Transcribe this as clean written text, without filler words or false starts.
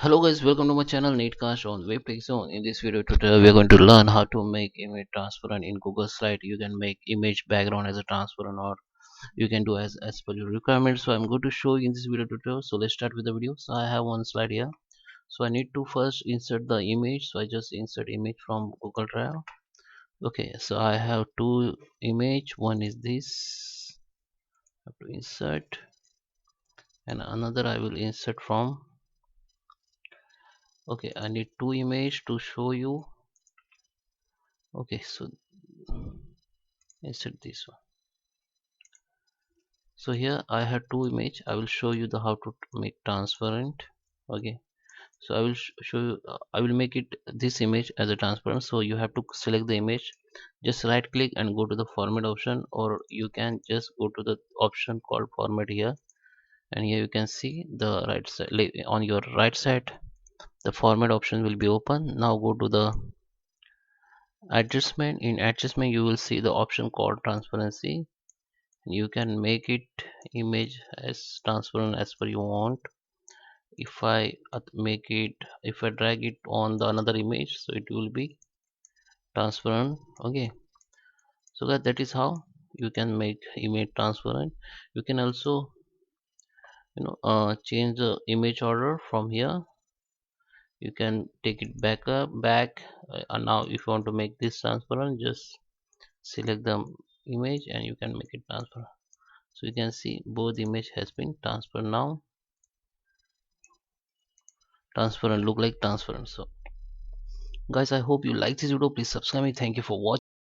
Hello guys, welcome to my channel Netcast on Webtech Zone. In this video tutorial, we are going to learn how to make image transparent in Google Slide. You can make image background as a transparent, or you can do as per your requirements. So I'm going to show you in this video tutorial. So let's start with the video. So I have one slide here. So I need to first insert the image. So I just insert image from Google Drive. Okay, so I have two image. One is this. I have to insert, and another I will insert from. Okay, I need two image to show you. Okay, so insert this one. So here I have two image. I will show you the how to make transparent. Okay, so I will show you. I will make it this image as a transparent. So you have to select the image, just right click and go to the format option, or you can just go to the option called format here, and here you can see the right side on your right side. The format option will be open. Now go to the adjustment. In adjustment you will see the option called transparency. You can make it image as transparent as per you want. If I make it, if I drag it on the another image, so it will be transparent. Okay, so that is how you can make image transparent. You can also change the image order from here. You can take it back, and now if you want to make this transparent, just select the image and you can make it transparent. So you can see both image has been transferred now. Transparent look like transparent. So guys, I hope you like this video. Please subscribe me. Thank you for watching.